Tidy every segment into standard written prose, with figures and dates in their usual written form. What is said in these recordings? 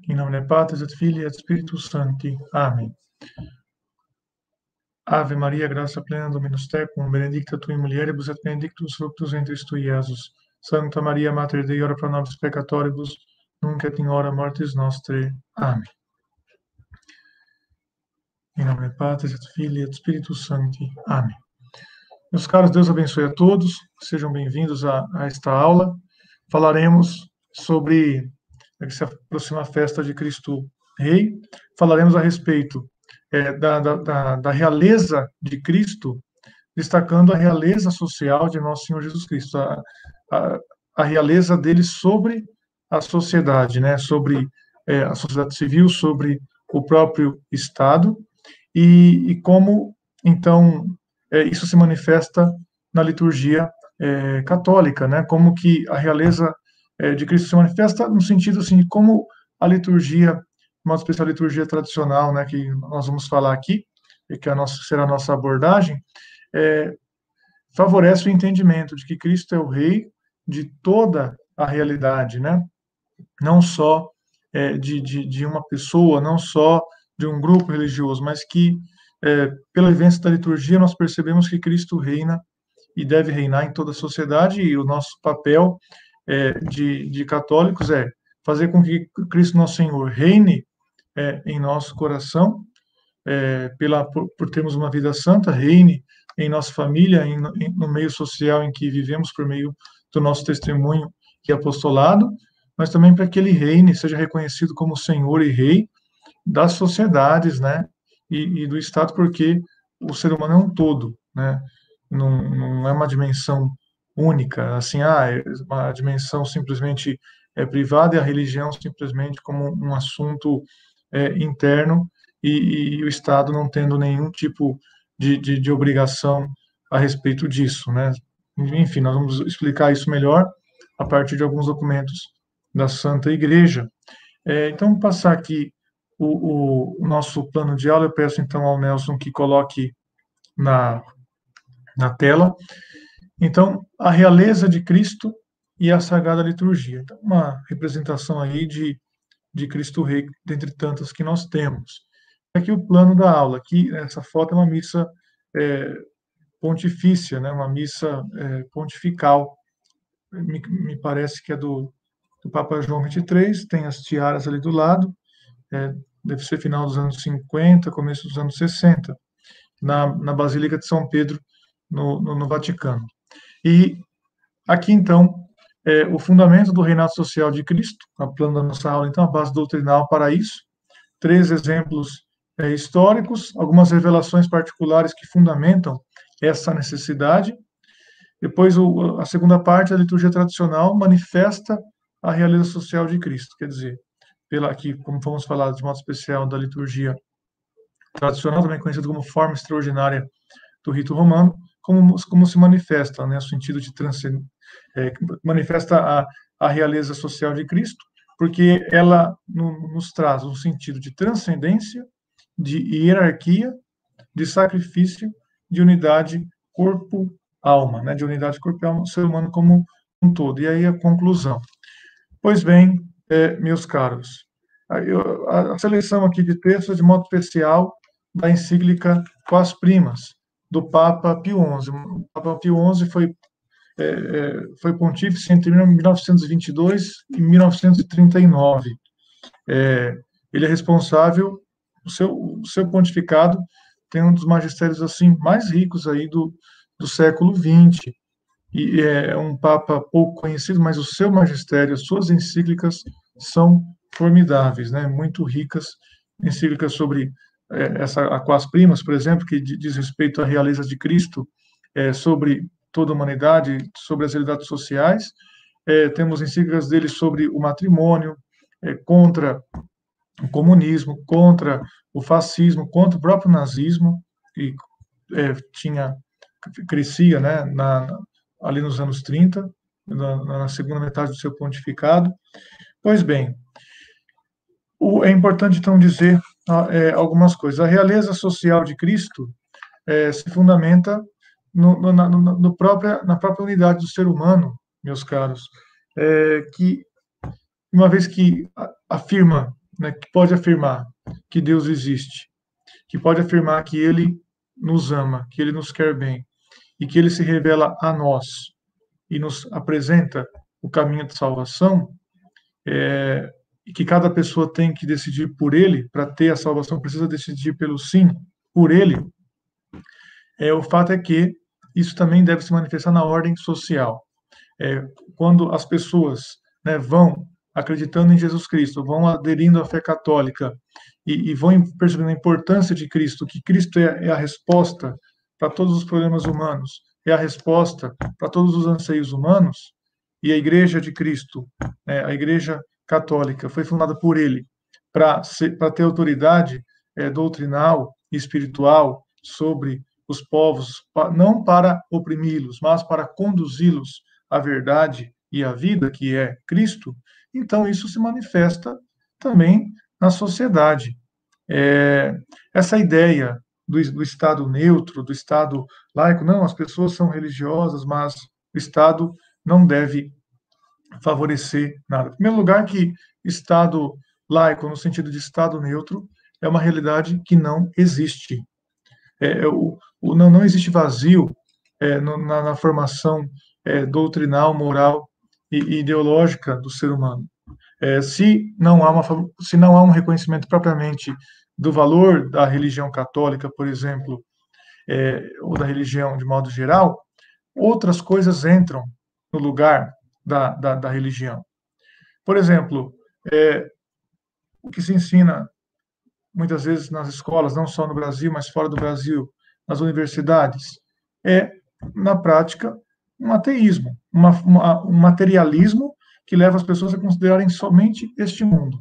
Em nome do Patris et Filii et Spiritus Sancti. Amém. Ave Maria, graça plena, Dominus tecum, benedicta tu in mulieribus et benedictus fructus ventris tui, Iesus. Santa Maria, Mater Dei, ora pro nobis peccatoribus, nunc et in hora mortis nostre. Amém. Em nome do Patris et Filii et Spiritus Sancti. Amém. Meus caros, Deus abençoe a todos. Sejam bem-vindos a esta aula. Falaremos sobre que se aproxima a festa de Cristo Rei. Falaremos a respeito da realeza de Cristo, destacando a realeza social de nosso Senhor Jesus Cristo, a realeza dele sobre a sociedade, né? Sobre a sociedade civil, sobre o próprio Estado, e como, então, isso se manifesta na liturgia católica, né? Como que a realeza de Cristo se manifesta no sentido assim, de como a liturgia, de modo especial a liturgia tradicional, né, que nós vamos falar aqui, e que será a nossa abordagem, favorece o entendimento de que Cristo é o Rei de toda a realidade, né? Não só de uma pessoa, não só de um grupo religioso, mas que pela vivência da liturgia nós percebemos que Cristo reina e deve reinar em toda a sociedade, e o nosso papel de católicos é fazer com que Cristo nosso Senhor reine em nosso coração, por termos uma vida santa, reine em nossa família, no meio social em que vivemos por meio do nosso testemunho e apostolado, mas também para que ele reine, seja reconhecido como Senhor e Rei das sociedades, né, e do Estado, porque o ser humano é um todo, né, não é uma dimensão única, assim, é uma dimensão simplesmente privada, e a religião simplesmente como um assunto interno, e o Estado não tendo nenhum tipo de obrigação a respeito disso, né? Enfim, nós vamos explicar isso melhor a partir de alguns documentos da Santa Igreja. Então, vou passar aqui o nosso plano de aula. Eu peço então ao Nelson que coloque na tela. Então, a realeza de Cristo e a Sagrada Liturgia. Então, uma representação aí de Cristo Rei, dentre tantas que nós temos. Aqui o plano da aula. Aqui, essa foto é uma missa pontifícia, né? Uma missa pontifical. Me parece que é do Papa João XXIII, tem as tiaras ali do lado, deve ser final dos anos 50, começo dos anos 60, na Basílica de São Pedro, no Vaticano. E aqui, então, o fundamento do reinado social de Cristo, a plano da nossa aula, então, a base doutrinal para isso, 3 exemplos históricos, algumas revelações particulares que fundamentam essa necessidade. Depois, a segunda parte, a liturgia tradicional, manifesta a realeza social de Cristo, quer dizer, aqui, como vamos falar de modo especial da liturgia tradicional, também conhecida como forma extraordinária do rito romano, como se manifesta, né, no sentido de manifesta a realeza social de Cristo, porque ela nos traz um sentido de transcendência, de hierarquia, de sacrifício, de unidade corpo-alma, né, de unidade corpo-alma, o ser humano como um todo. E aí a conclusão. Pois bem, meus caros, a seleção aqui de textos, de modo especial, da encíclica Quas Primas, do Papa Pio XI. O Papa Pio XI foi pontífice entre 1922 e 1939. Ele é responsável, o seu pontificado tem um dos magistérios assim mais ricos aí do século XX. E é um papa pouco conhecido, mas o seu magistério, as suas encíclicas são formidáveis, né? Muito ricas, encíclicas sobre a Quas Primas, por exemplo, que diz respeito à realeza de Cristo, sobre toda a humanidade, sobre as realidades sociais. Temos encíclicas dele sobre o matrimônio, contra o comunismo, contra o fascismo, contra o próprio nazismo, que crescia, né, ali nos anos 30, na segunda metade do seu pontificado. Pois bem, é importante, então, dizer algumas coisas. A realeza social de Cristo se fundamenta na própria unidade do ser humano, meus caros. que, uma vez que afirma, né, que pode afirmar que Deus existe, que pode afirmar que Ele nos ama, que Ele nos quer bem, e que Ele se revela a nós e nos apresenta o caminho de salvação, e que cada pessoa tem que decidir por Ele, para ter a salvação, precisa decidir pelo sim, por Ele, o fato é que isso também deve se manifestar na ordem social. Quando as pessoas, né, vão acreditando em Jesus Cristo, vão aderindo à fé católica e vão percebendo a importância de Cristo, que Cristo é a resposta para todos os problemas humanos, é a resposta para todos os anseios humanos, e a Igreja de Cristo, né, a Igreja Católica, foi fundada por Ele para ter autoridade doutrinal e espiritual sobre os povos, não para oprimi-los, mas para conduzi-los à verdade e à vida, que é Cristo. Então, isso se manifesta também na sociedade. Essa ideia do Estado neutro, do Estado laico, não, as pessoas são religiosas, mas o Estado não deve favorecer nada. Em primeiro lugar, que Estado laico, no sentido de Estado neutro, é uma realidade que não existe. Não existe vazio na formação doutrinal, moral e ideológica do ser humano. Se não há um reconhecimento propriamente do valor da religião católica, por exemplo, ou da religião de modo geral, outras coisas entram no lugar da religião. Por exemplo, o que se ensina muitas vezes nas escolas, não só no Brasil, mas fora do Brasil, nas universidades, na prática, um ateísmo, um materialismo que leva as pessoas a considerarem somente este mundo,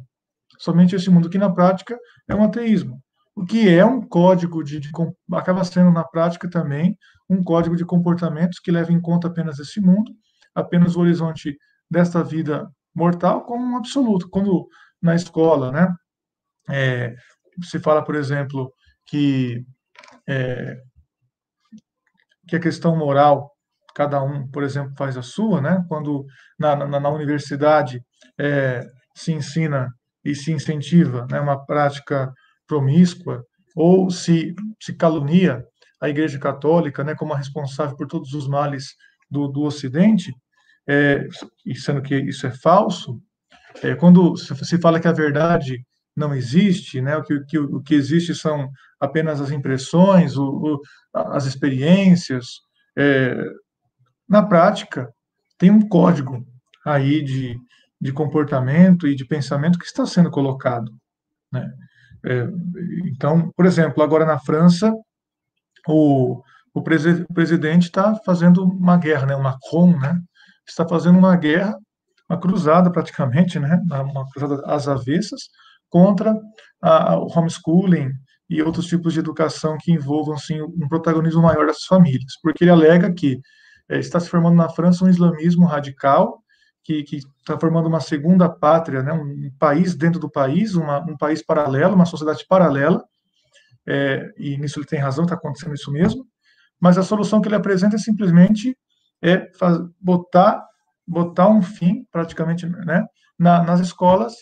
que na prática é um ateísmo, o que é um código acaba sendo na prática também um código de comportamentos que leva em conta apenas esse mundo, apenas o horizonte desta vida mortal como um absoluto. Quando na escola, né, se fala, por exemplo, que a questão moral, cada um, por exemplo, faz a sua, né? Quando na universidade se ensina e se incentiva, né, uma prática promíscua, ou se calunia a Igreja Católica, né, como a responsável por todos os males do Ocidente, e sendo que isso é falso, quando se fala que a verdade não existe, né, o que existe são apenas as impressões, as experiências, na prática, tem um código aí de comportamento e de pensamento que está sendo colocado, né? Então, por exemplo, agora na França, o presidente está fazendo uma guerra, né? O Macron, né? Está fazendo uma guerra, uma cruzada praticamente, né? Uma cruzada às avessas contra o homeschooling e outros tipos de educação que envolvam assim, um protagonismo maior das famílias, porque ele alega que está se formando na França um islamismo radical que está formando uma segunda pátria, né? Um país dentro do país, um país paralelo, uma sociedade paralela, e nisso ele tem razão, está acontecendo isso mesmo, mas a solução que ele apresenta é simplesmente botar um fim, praticamente, né, nas escolas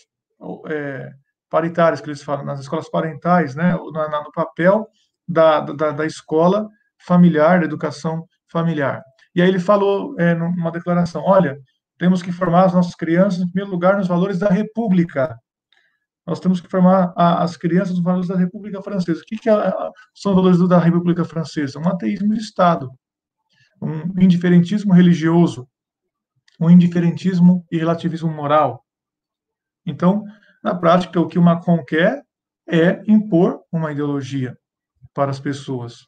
paritárias, que eles falam, nas escolas parentais, né, no papel da escola familiar, da educação familiar. E aí ele falou numa declaração, olha, temos que formar as nossas crianças, em primeiro lugar, nos valores da República. Nós temos que formar as crianças nos valores da República Francesa. O que são os valores da República Francesa? Um ateísmo de Estado, um indiferentismo religioso, um indiferentismo e relativismo moral. Então, na prática, o que o Macron quer é impor uma ideologia para as pessoas.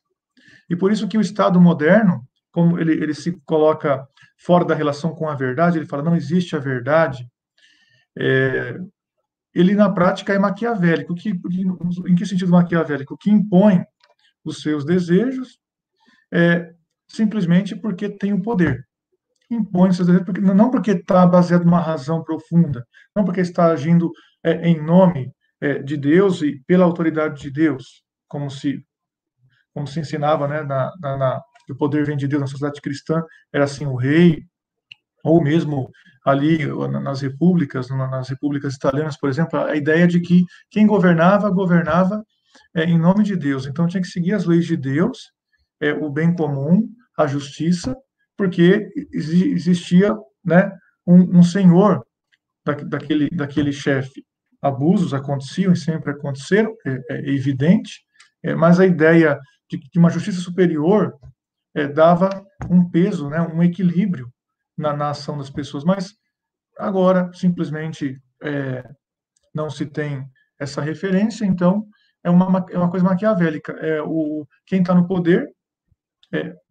E por isso que o Estado moderno, como ele se coloca fora da relação com a verdade, ele fala, não existe a verdade, ele na prática é maquiavélico. Em que sentido maquiavélico? Que impõe os seus desejos simplesmente porque tem o poder. Impõe os seus desejos, não porque está baseado numa razão profunda, não porque está agindo em nome de Deus e pela autoridade de Deus, como se ensinava, né, o poder vem de Deus na sociedade cristã, era assim, o rei, ou mesmo ali nas repúblicas italianas, por exemplo, a ideia de que quem governava, governava em nome de Deus. Então tinha que seguir as leis de Deus, o bem comum, a justiça, porque existia, né, um senhor daquele chefe. Abusos aconteciam e sempre aconteceram, é evidente, mas a ideia de que uma justiça superior dava um peso, né, um equilíbrio na ação das pessoas. Mas agora, simplesmente, não se tem essa referência, então é uma coisa maquiavélica. Quem está no poder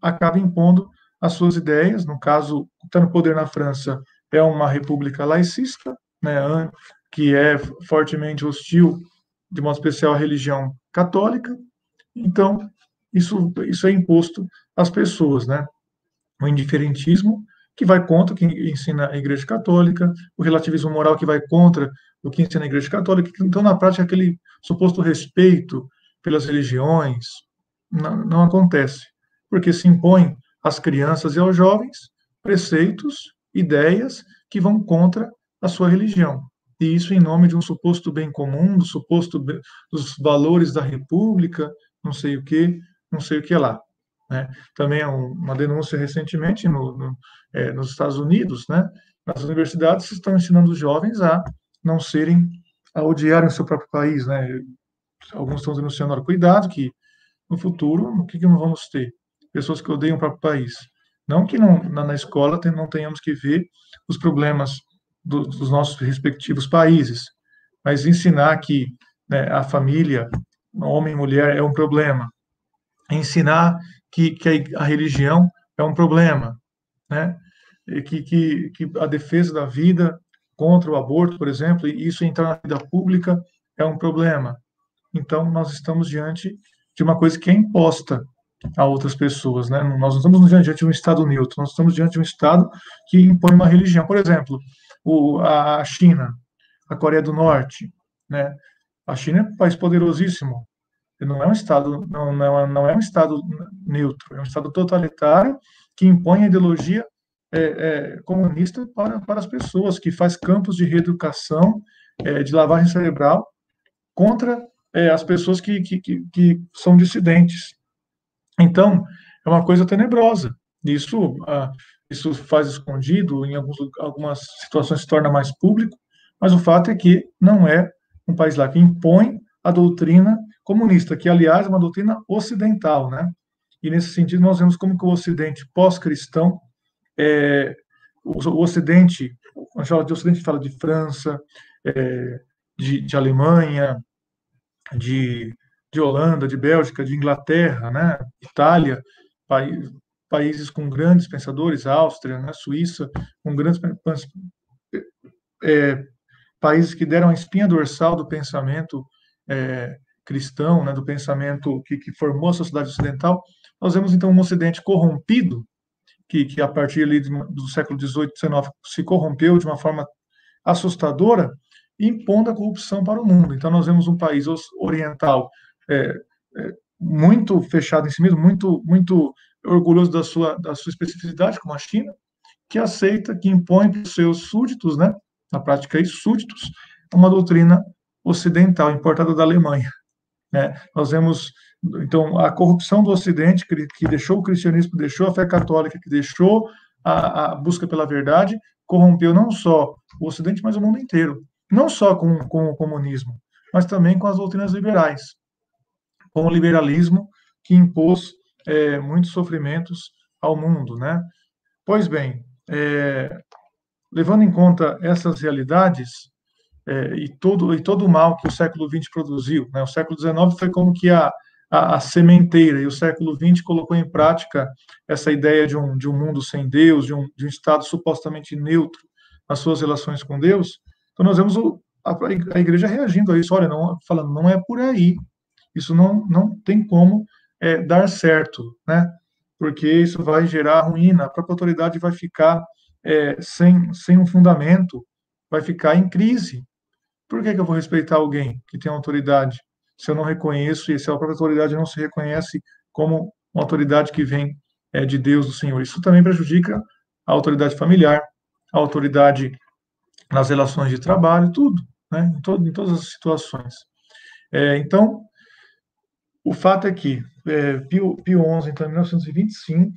acaba impondo as suas ideias. No caso, está no poder na França é uma república laicista, né, que é fortemente hostil, de modo especial, à religião católica. Então, isso é imposto às pessoas, né? O indiferentismo, que vai contra o que ensina a Igreja Católica, o relativismo moral, que vai contra o que ensina a Igreja Católica. Então, na prática, aquele suposto respeito pelas religiões não acontece, porque se impõe às crianças e aos jovens preceitos, ideias que vão contra a sua religião. E isso em nome de um suposto bem comum, dos valores da República, não sei o que, não sei o que lá. Né? Também uma denúncia recentemente nos Estados Unidos, né? Nas universidades estão ensinando os jovens a odiarem o seu próprio país, né? Alguns estão denunciando, olha, cuidado que no futuro, o que não vamos ter? Pessoas que odeiam o próprio país. Não que na escola não tenhamos que ver os problemas dos nossos respectivos países, mas ensinar que, né, a família, homem e mulher, é um problema, ensinar que a religião é um problema, né? E que a defesa da vida contra o aborto, por exemplo, e isso entrar na vida pública é um problema. Então, nós estamos diante de uma coisa que é imposta a outras pessoas, né? Nós não estamos diante de um Estado neutro, nós estamos diante de um Estado que impõe uma religião. Por exemplo, a China, a Coreia do Norte, né? A China é um país poderosíssimo, não é um Estado, não é um Estado neutro, é um Estado totalitário que impõe a ideologia comunista para as pessoas, que faz campos de reeducação, de lavagem cerebral contra as pessoas que são dissidentes. Então, é uma coisa tenebrosa. Isso faz escondido, em algumas situações se torna mais público, mas o fato é que não é um país lá que impõe a doutrina comunista, que, aliás, é uma doutrina ocidental, né? E, nesse sentido, nós vemos como que o Ocidente pós-cristão, o Ocidente, quando a gente fala de Ocidente, fala de França, de Alemanha, de, de Holanda, de Bélgica, de Inglaterra, né? Itália, países com grandes pensadores, Áustria, né? Suíça, com grandes países que deram a espinha dorsal do pensamento cristão, né, do pensamento que formou a sociedade ocidental. Nós vemos, então, um Ocidente corrompido, que a partir ali do século XVIII, XIX, se corrompeu de uma forma assustadora, impondo a corrupção para o mundo. Então, nós vemos um país oriental muito fechado em si mesmo, muito orgulhoso da sua especificidade, como a China, que aceita, que impõe para os seus súditos, né, na prática, súditos, uma doutrina ocidental, importada da Alemanha. Né? Nós vemos, então, a corrupção do Ocidente, que deixou o cristianismo, deixou a fé católica, que deixou a busca pela verdade, corrompeu não só o Ocidente, mas o mundo inteiro. Não só com o comunismo, mas também com as doutrinas liberais, com o liberalismo que impôs muitos sofrimentos ao mundo. Né? Pois bem, levando em conta essas realidades, e todo o mal que o século XX produziu. Né? O século XIX foi como que a sementeira, e o século XX colocou em prática essa ideia de um mundo sem Deus, de um Estado supostamente neutro nas suas relações com Deus. Então, nós vemos a igreja reagindo a isso, olha, falando, não é por aí, isso não tem como dar certo, né? Porque isso vai gerar ruína, a própria autoridade vai ficar sem um fundamento, vai ficar em crise. Por que eu vou respeitar alguém que tem autoridade se eu não reconheço e se a própria autoridade não se reconhece como uma autoridade que vem de Deus, do Senhor? Isso também prejudica a autoridade familiar, a autoridade nas relações de trabalho, tudo, né? Em todas as situações. Então, o fato é que Pio XI, então, em 1925,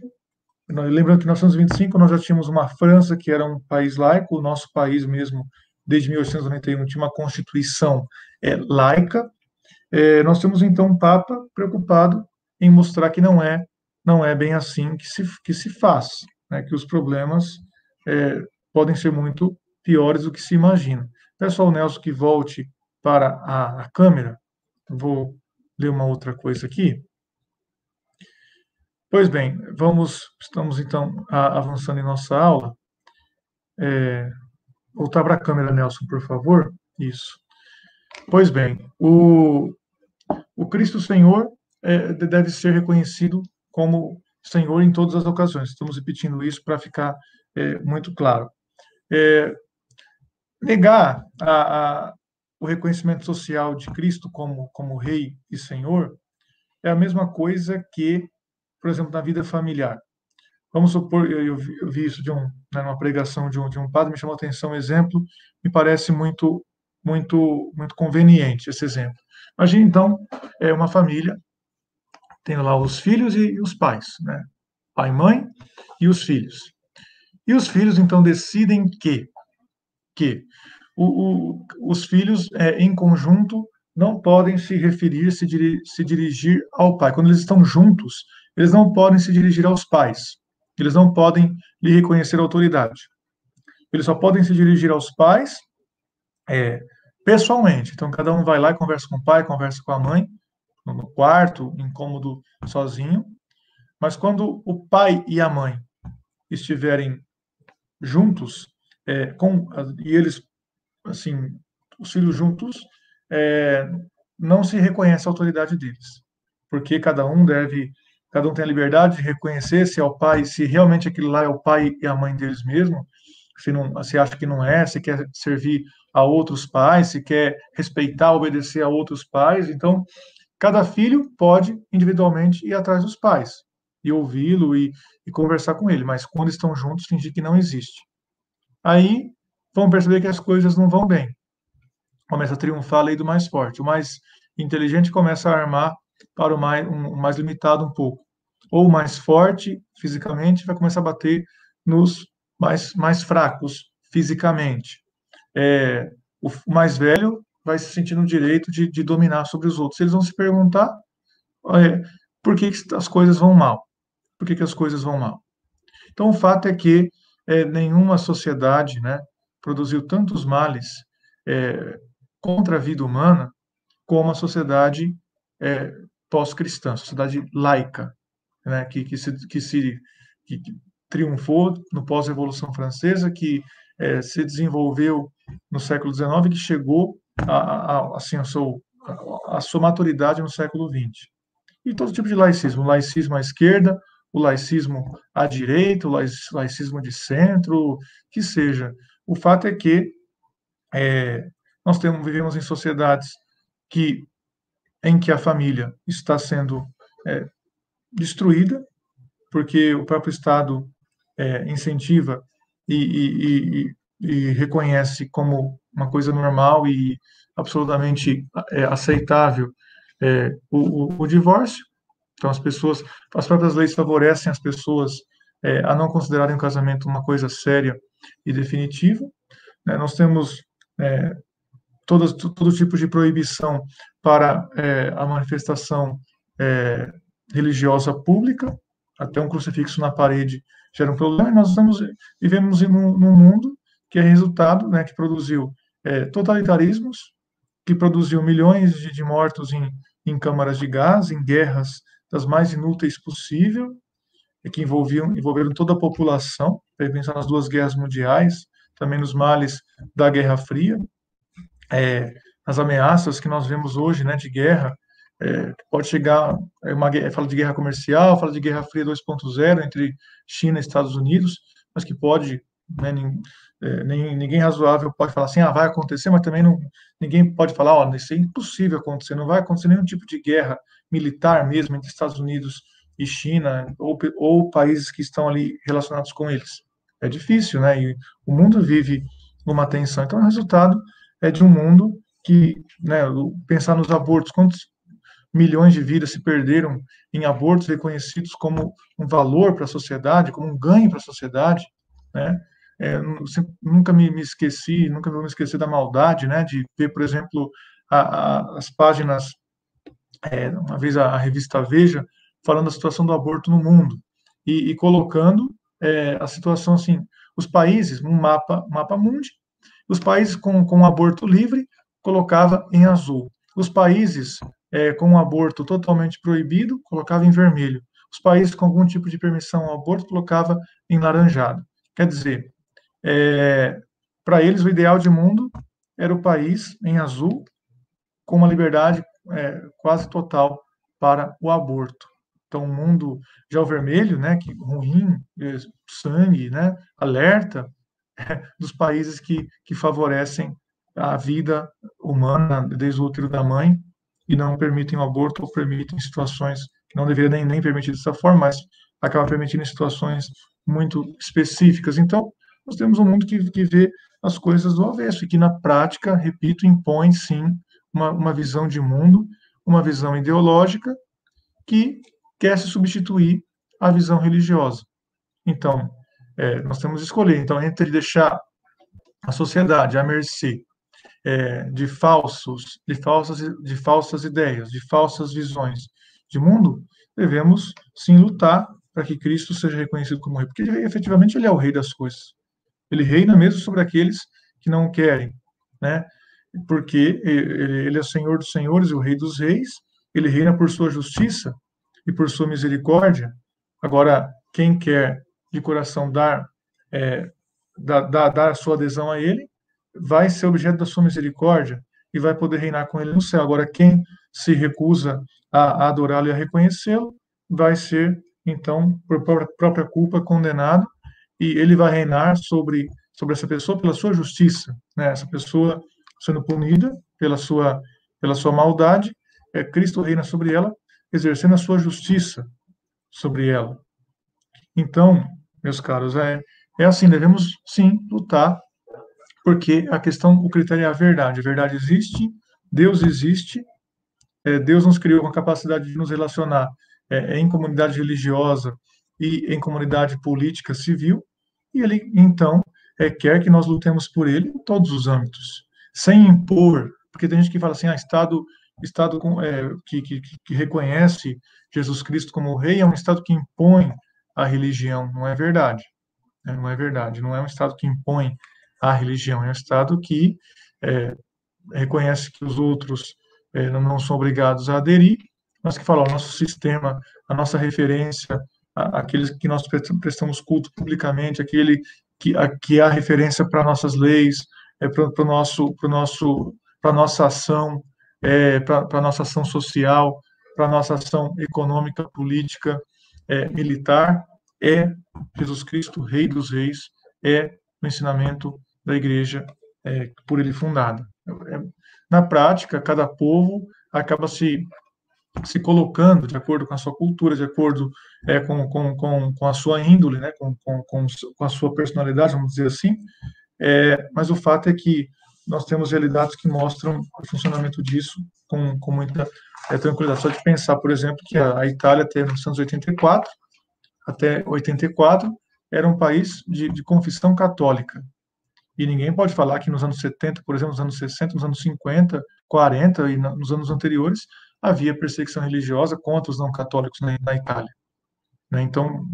lembrando que em 1925 nós já tínhamos uma França que era um país laico, o nosso país mesmo, desde 1891, tinha uma constituição laica. Nós temos então um Papa preocupado em mostrar que não é bem assim que se faz, né? Que os problemas podem ser muito piores do que se imagina. Peço ao Nelson que volte para a câmera. Vou ler uma outra coisa aqui. Pois bem, estamos então avançando em nossa aula. Voltar para a câmera, Nelson, por favor. Isso. Pois bem, o Cristo Senhor deve ser reconhecido como Senhor em todas as ocasiões. Estamos repetindo isso para ficar muito claro. Negar o reconhecimento social de Cristo como Rei e Senhor é a mesma coisa que, por exemplo, na vida familiar. Vamos supor, eu vi isso numa pregação de um padre, me chamou a atenção um exemplo, me parece muito conveniente esse exemplo. Imagine, então, uma família, tendo lá os filhos e os pais, né? Pai e mãe e os filhos. E os filhos, então, decidem que os filhos, em conjunto, não podem se dirigir ao pai. Quando eles estão juntos, eles não podem se dirigir aos pais. Eles não podem lhe reconhecer autoridade. Eles só podem se dirigir aos pais pessoalmente. Então, cada um vai lá e conversa com o pai, conversa com a mãe, no quarto, incômodo, sozinho. Mas quando o pai e a mãe estiverem juntos, e eles, assim, os filhos juntos, não se reconhece a autoridade deles, porque cada um tem a liberdade de reconhecer se é o pai, se realmente aquilo lá é o pai e a mãe deles mesmo, se acha que não é, se quer servir a outros pais, se quer respeitar, obedecer a outros pais. Então, cada filho pode individualmente ir atrás dos pais e ouvi-lo e conversar com ele, mas quando estão juntos, fingir que não existe. Aí vão perceber que as coisas não vão bem. Começa a triunfar a lei do mais forte. O mais inteligente começa a armar para o mais limitado um pouco. Ou o mais forte fisicamente vai começar a bater nos mais fracos fisicamente. O mais velho vai se sentir no direito de dominar sobre os outros. Eles vão se perguntar por que as coisas vão mal. Por que as coisas vão mal? Então, o fato é que nenhuma sociedade, né, produziu tantos males contra a vida humana como a sociedade pós-cristã, sociedade laica, né, que triunfou no pós-Revolução Francesa, que se desenvolveu no século XIX, que chegou assim, a sua maturidade no século XX. E todo tipo de laicismo, o laicismo à esquerda, o laicismo à direita, o laicismo de centro, que seja. O fato é que nós vivemos em sociedades em que a família está sendo destruída, porque o próprio Estado incentiva e reconhece como uma coisa normal e absolutamente aceitável o divórcio. Então, as próprias leis favorecem as pessoas a não considerarem o casamento uma coisa séria e definitiva. Né? Nós temos todo tipo de proibição para a manifestação religiosa pública, até um crucifixo na parede gera um problema, e nós vivemos num mundo que é resultado, né, que produziu totalitarismos, que produziu milhões de mortos em câmaras de gás, em guerras das mais inúteis possível, que envolveram toda a população, para pensar nas duas guerras mundiais, também nos males da Guerra Fria, as ameaças que nós vemos hoje, né, de guerra, pode chegar fala de guerra comercial, fala de Guerra Fria 2.0 entre China e Estados Unidos, mas que pode, né, ninguém razoável pode falar assim, vai acontecer, mas também ninguém pode falar, isso é impossível acontecer, não vai acontecer nenhum tipo de guerra militar mesmo entre Estados Unidos e China, ou países que estão ali relacionados com eles. É difícil, né? E o mundo vive uma tensão. Então, o resultado é de um mundo que, né, pensar nos abortos, quantos milhões de vidas se perderam em abortos reconhecidos como um valor para a sociedade, como um ganho para a sociedade, né? Nunca me esqueci, nunca vou me esquecer da maldade, né, de ver, por exemplo, as páginas, uma vez a revista Veja, falando da situação do aborto no mundo, e colocando a situação assim, os países, um mapa mundi, os países com aborto livre, colocava em azul. Os países com aborto totalmente proibido, colocava em vermelho. Os países com algum tipo de permissão ao aborto, colocava em laranjado. Quer dizer, para eles, o ideal de mundo era o país em azul, com uma liberdade quase total para o aborto. Então, o mundo já o vermelho, né, que ruim, sangue, né, alerta, dos países que favorecem a vida humana desde o útero da mãe e não permitem o aborto ou permitem situações que não deveria nem permitir dessa forma, mas acaba permitindo em situações muito específicas. Então, nós temos um mundo que vê as coisas do avesso e que, na prática, repito, impõe, sim, uma visão de mundo, uma visão ideológica que quer se substituir à visão religiosa. Então, nós temos que escolher, então, entre deixar a sociedade à mercê de falsas ideias, de falsas visões de mundo, devemos sim lutar para que Cristo seja reconhecido como rei, porque efetivamente ele é o rei das coisas. Ele reina mesmo sobre aqueles que não querem, né? Porque ele é o Senhor dos senhores e o Rei dos reis, ele reina por sua justiça e por sua misericórdia. Agora, quem quer de coração dar a sua adesão a ele, vai ser objeto da sua misericórdia e vai poder reinar com ele no céu. Agora, quem se recusa a adorá-lo e a reconhecê-lo, vai ser, então, por própria culpa, condenado, e ele vai reinar sobre essa pessoa pela sua justiça, né? Essa pessoa sendo punida pela sua maldade, Cristo reina sobre ela, exercendo a sua justiça sobre ela. Então, meus caros, é assim, devemos sim lutar, porque a questão, o critério é a verdade. A verdade existe, Deus nos criou com a capacidade de nos relacionar em comunidade religiosa e em comunidade política civil, e Ele, então, quer que nós lutemos por Ele em todos os âmbitos, sem impor, porque tem gente que fala assim, Estado que reconhece Jesus Cristo como Rei é um Estado que impõe a religião. Não é verdade. Não é verdade. Não é um Estado que impõe a religião, é um Estado que reconhece que os outros não são obrigados a aderir, mas que fala, o nosso sistema, a nossa referência, aqueles que nós prestamos culto publicamente, aquele que é a referência para nossas leis, para a nossa ação, para a nossa ação social, para a nossa ação econômica, política, militar, é Jesus Cristo, Rei dos Reis, é o ensinamento da Igreja por ele fundada. Na prática, cada povo acaba se colocando de acordo com a sua cultura, de acordo com a sua índole, né, com a sua personalidade, vamos dizer assim, mas o fato é que nós temos realidades que mostram o funcionamento disso com muita tranquilidade. Só de pensar, por exemplo, que a Itália até 1984, até 84, era um país de confissão católica. E ninguém pode falar que nos anos 70, por exemplo, nos anos 60, nos anos 50, 40 e nos anos anteriores, havia perseguição religiosa contra os não católicos na Itália. Né? Então,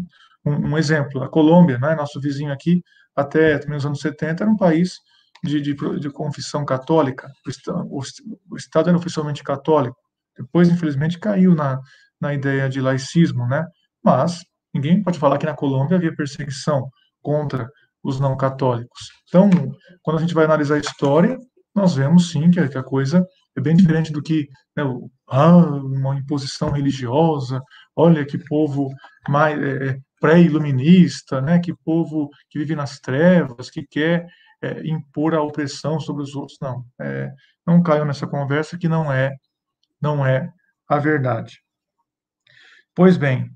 um exemplo, a Colômbia, né, nosso vizinho aqui, até também nos anos 70, era um país de confissão católica. O Estado era oficialmente católico. Depois, infelizmente, caiu na ideia de laicismo, né? Mas ninguém pode falar que na Colômbia havia perseguição contra os não católicos. Então, quando a gente vai analisar a história, nós vemos sim que a coisa é bem diferente do que uma imposição religiosa. Olha que povo mais pré-iluminista, né? Que povo que vive nas trevas, que quer impor a opressão sobre os outros. Não, não caiam nessa conversa que não é a verdade. Pois bem,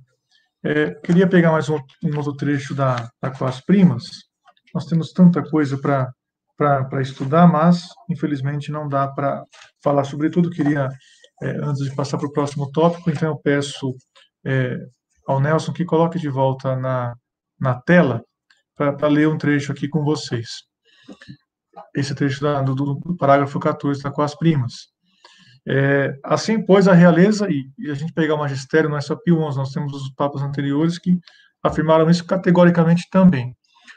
Queria pegar mais um outro trecho da Quas Primas. Nós temos tanta coisa para estudar, mas, infelizmente, não dá para falar sobre tudo. Queria, antes de passar para o próximo tópico, então eu peço é, ao Nelson que coloque de volta na tela para ler um trecho aqui com vocês. Esse trecho do parágrafo 14 da Quas Primas. Assim, pois, a realeza, e a gente pegar o magistério, não é só Pio XI, nós temos os papas anteriores que afirmaram isso categoricamente também.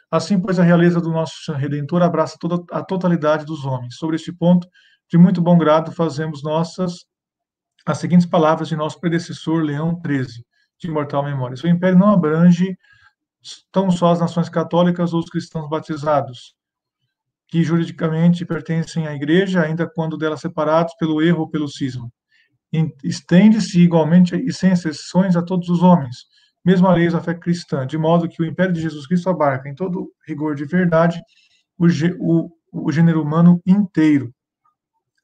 Assim, pois, a realeza do nosso Redentor abraça toda a totalidade dos homens. Sobre este ponto, de muito bom grado, fazemos nossas as seguintes palavras de nosso predecessor, Leão XIII, de imortal memória. Seu império não abrange tão só as nações católicas ou os cristãos batizados, que juridicamente pertencem à Igreja, ainda quando dela separados pelo erro ou pelo cisma. Estende-se igualmente e sem exceções a todos os homens, mesmo alheios à fé cristã, de modo que o império de Jesus Cristo abarca, em todo rigor de verdade, o gênero humano inteiro.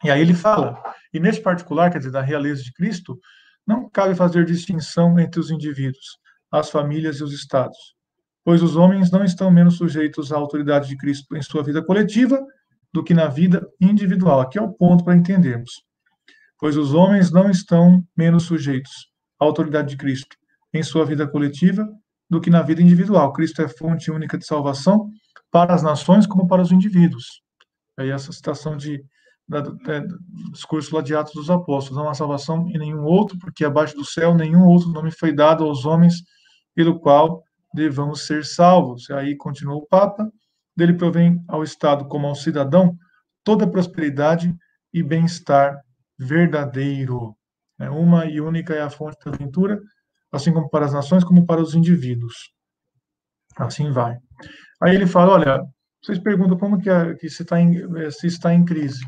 E aí ele fala, e nesse particular, quer dizer, da realeza de Cristo, não cabe fazer distinção entre os indivíduos, as famílias e os estados, pois os homens não estão menos sujeitos à autoridade de Cristo em sua vida coletiva do que na vida individual. Aqui é o ponto para entendermos. Pois os homens não estão menos sujeitos à autoridade de Cristo em sua vida coletiva do que na vida individual. Cristo é fonte única de salvação para as nações como para os indivíduos. Aí essa citação do discurso lá de Atos dos Apóstolos. Não há salvação em nenhum outro, porque abaixo do céu nenhum outro nome foi dado aos homens pelo qual devamos ser salvos. E aí continua o Papa, dele provém ao Estado como ao cidadão toda prosperidade e bem-estar verdadeiro. Uma e única é a fonte da ventura, assim como para as nações, como para os indivíduos. Assim vai. Aí ele fala, olha, vocês perguntam como que se está em crise.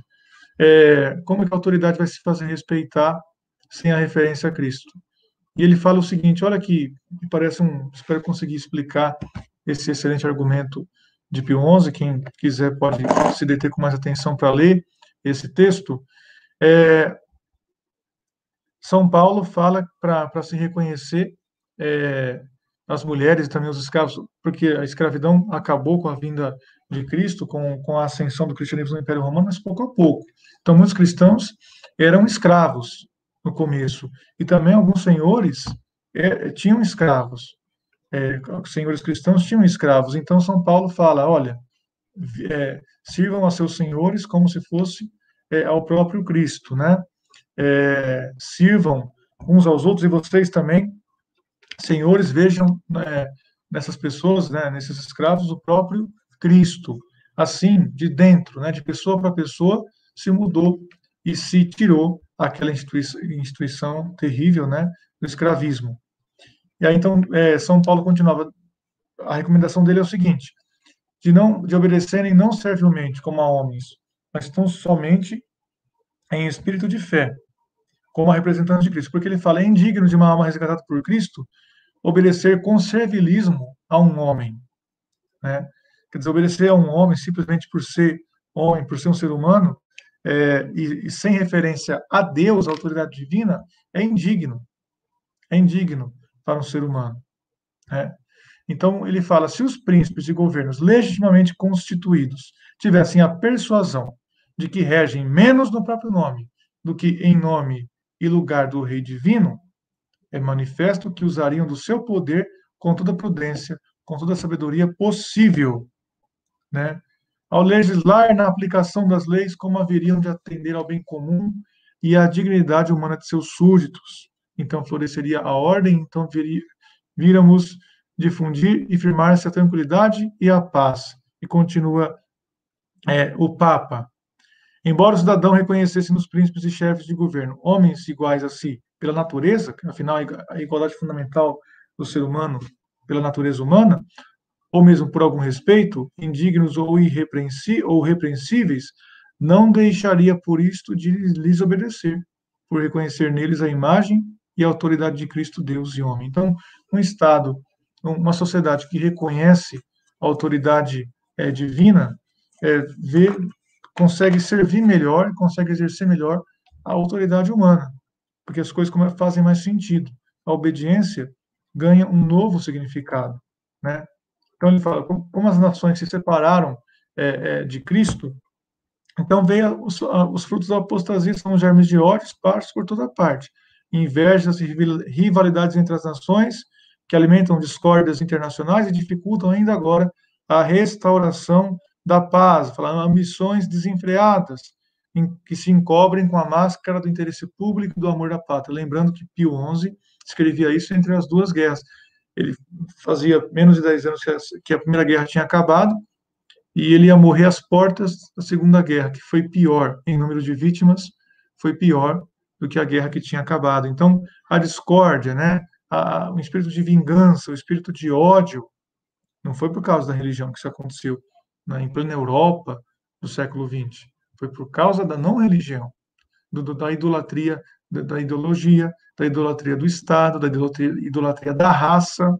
Como que a autoridade vai se fazer respeitar sem a referência a Cristo? E ele fala o seguinte, olha que parece espero conseguir explicar esse excelente argumento de Pio XI, quem quiser pode se deter com mais atenção para ler esse texto. São Paulo fala para se reconhecer as mulheres e também os escravos, porque a escravidão acabou com a vinda de Cristo, com a ascensão do cristianismo no Império Romano, mas pouco a pouco. Então, muitos cristãos eram escravos no começo, e também alguns senhores tinham escravos. Senhores cristãos tinham escravos. Então, São Paulo fala, olha, sirvam a seus senhores como se fosse ao próprio Cristo, né? Sirvam uns aos outros, e vocês também, senhores, vejam nessas pessoas, né, nesses escravos, o próprio Cristo. Assim, de dentro, né, de pessoa para pessoa, se mudou e se tirou aquela instituição terrível, né, do escravismo. E aí, então, São Paulo continuava, a recomendação dele é o seguinte, de obedecerem não servilmente como a homens, mas tão somente em espírito de fé, como a representante de Cristo, porque ele fala, é indigno de uma alma resgatada por Cristo obedecer com servilismo a um homem, né? Quer dizer, obedecer a um homem simplesmente por ser homem, por ser um ser humano, e sem referência a Deus, a autoridade divina, é indigno para um ser humano, né? Então, ele fala, se os príncipes e governos legitimamente constituídos tivessem a persuasão de que regem menos no próprio nome do que em nome e lugar do rei divino, é manifesto que usariam do seu poder com toda prudência, com toda a sabedoria possível, né? Ao legislar na aplicação das leis, como haveriam de atender ao bem comum e à dignidade humana de seus súditos. Então floresceria a ordem, então víramos difundir e firmar-se a tranquilidade e a paz. E continua o Papa. Embora o cidadão reconhecesse nos príncipes e chefes de governo homens iguais a si pela natureza, afinal a igualdade fundamental do ser humano pela natureza humana, ou mesmo por algum respeito, indignos ou repreensíveis, não deixaria por isto de lhes obedecer, por reconhecer neles a imagem e a autoridade de Cristo, Deus e homem. Então, um Estado, uma sociedade que reconhece a autoridade divina, consegue servir melhor, consegue exercer melhor a autoridade humana, porque as coisas fazem mais sentido. A obediência ganha um novo significado, né? Então ele fala, como as nações se separaram de Cristo, então veio os frutos da apostasia, são germes de ódio esparsos por toda parte, invejas e rivalidades entre as nações, que alimentam discórdias internacionais e dificultam ainda agora a restauração da paz, falando ambições desenfreadas, que se encobrem com a máscara do interesse público e do amor da pátria. Lembrando que Pio XI escrevia isso entre as duas guerras. Ele fazia menos de 10 anos que a Primeira Guerra tinha acabado, e ele ia morrer às portas da Segunda Guerra, que foi pior em número de vítimas, foi pior do que a guerra que tinha acabado. Então, a discórdia, né, o espírito de vingança, o espírito de ódio, não foi por causa da religião que isso aconteceu, né, em plena Europa do século XX. Foi por causa da não religião, da idolatria, da ideologia, da idolatria do Estado, da idolatria da raça,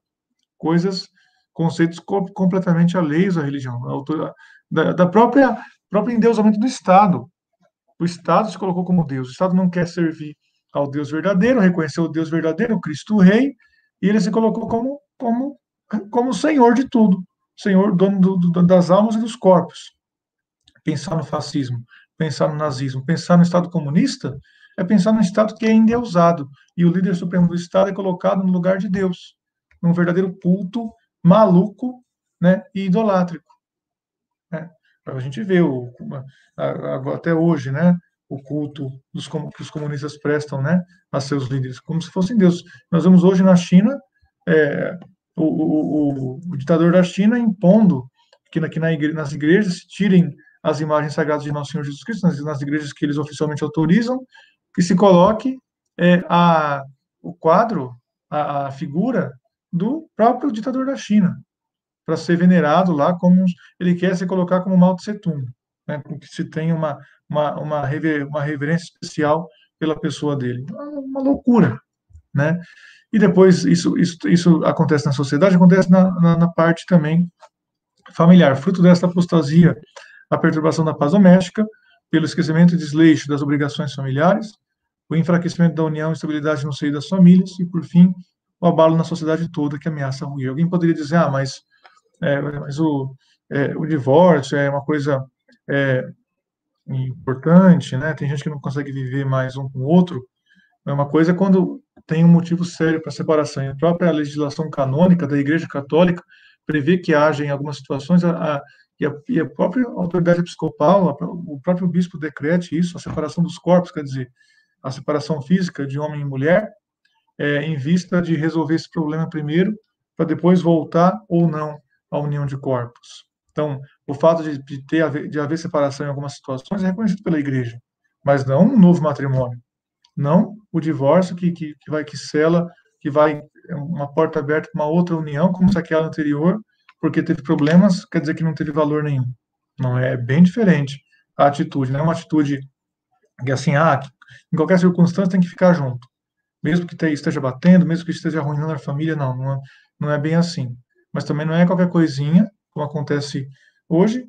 coisas, conceitos completamente alheios à religião, da própria endeusamento do Estado. O Estado se colocou como Deus. O Estado não quer servir ao Deus verdadeiro, reconheceu o Deus verdadeiro, o Cristo Rei, e ele se colocou como Senhor de tudo, Senhor, dono das almas e dos corpos. Pensar no fascismo, pensar no nazismo, pensar no Estado comunista, é pensar no Estado que é endeusado, e o líder supremo do Estado é colocado no lugar de Deus, num verdadeiro culto maluco, né, e idolátrico, né? A gente vê até hoje, né, o culto que os comunistas prestam, né, a seus líderes, como se fossem Deus. Nós vemos hoje na China é, o ditador da China impondo que nas igrejas se tirem as imagens sagradas de Nosso Senhor Jesus Cristo, nas igrejas que eles oficialmente autorizam, que se coloque o quadro, a figura do próprio ditador da China, para ser venerado lá como ele quer se colocar como Mao Tse Tung, né, que se tem uma reverência especial pela pessoa dele. Uma loucura, né? E depois isso acontece na sociedade, acontece na parte também familiar. Fruto dessa apostasia, a perturbação da paz doméstica, pelo esquecimento e desleixo das obrigações familiares, o enfraquecimento da união e estabilidade no seio das famílias e, por fim, o abalo na sociedade toda que ameaça ruir. Alguém poderia dizer, mas o divórcio é uma coisa é, importante, né? Tem gente que não consegue viver mais um com o outro. É uma coisa quando tem um motivo sério para a separação. E a própria legislação canônica da Igreja Católica prevê que haja, em algumas situações, e a própria autoridade episcopal, o próprio bispo decrete isso, a separação dos corpos, quer dizer, a separação física de homem e mulher, em vista de resolver esse problema primeiro, para depois voltar ou não à união de corpos. Então, o fato de haver separação em algumas situações é reconhecido pela Igreja, mas não um novo matrimônio, não o divórcio que sela, que vai uma porta aberta para uma outra união, como se aquela anterior, porque teve problemas, quer dizer que não teve valor nenhum. Não é bem diferente a atitude, não é uma atitude que assim, em qualquer circunstância tem que ficar junto, mesmo que esteja batendo, mesmo que esteja arruinando a família, não é bem assim. Mas também não é qualquer coisinha, como acontece hoje,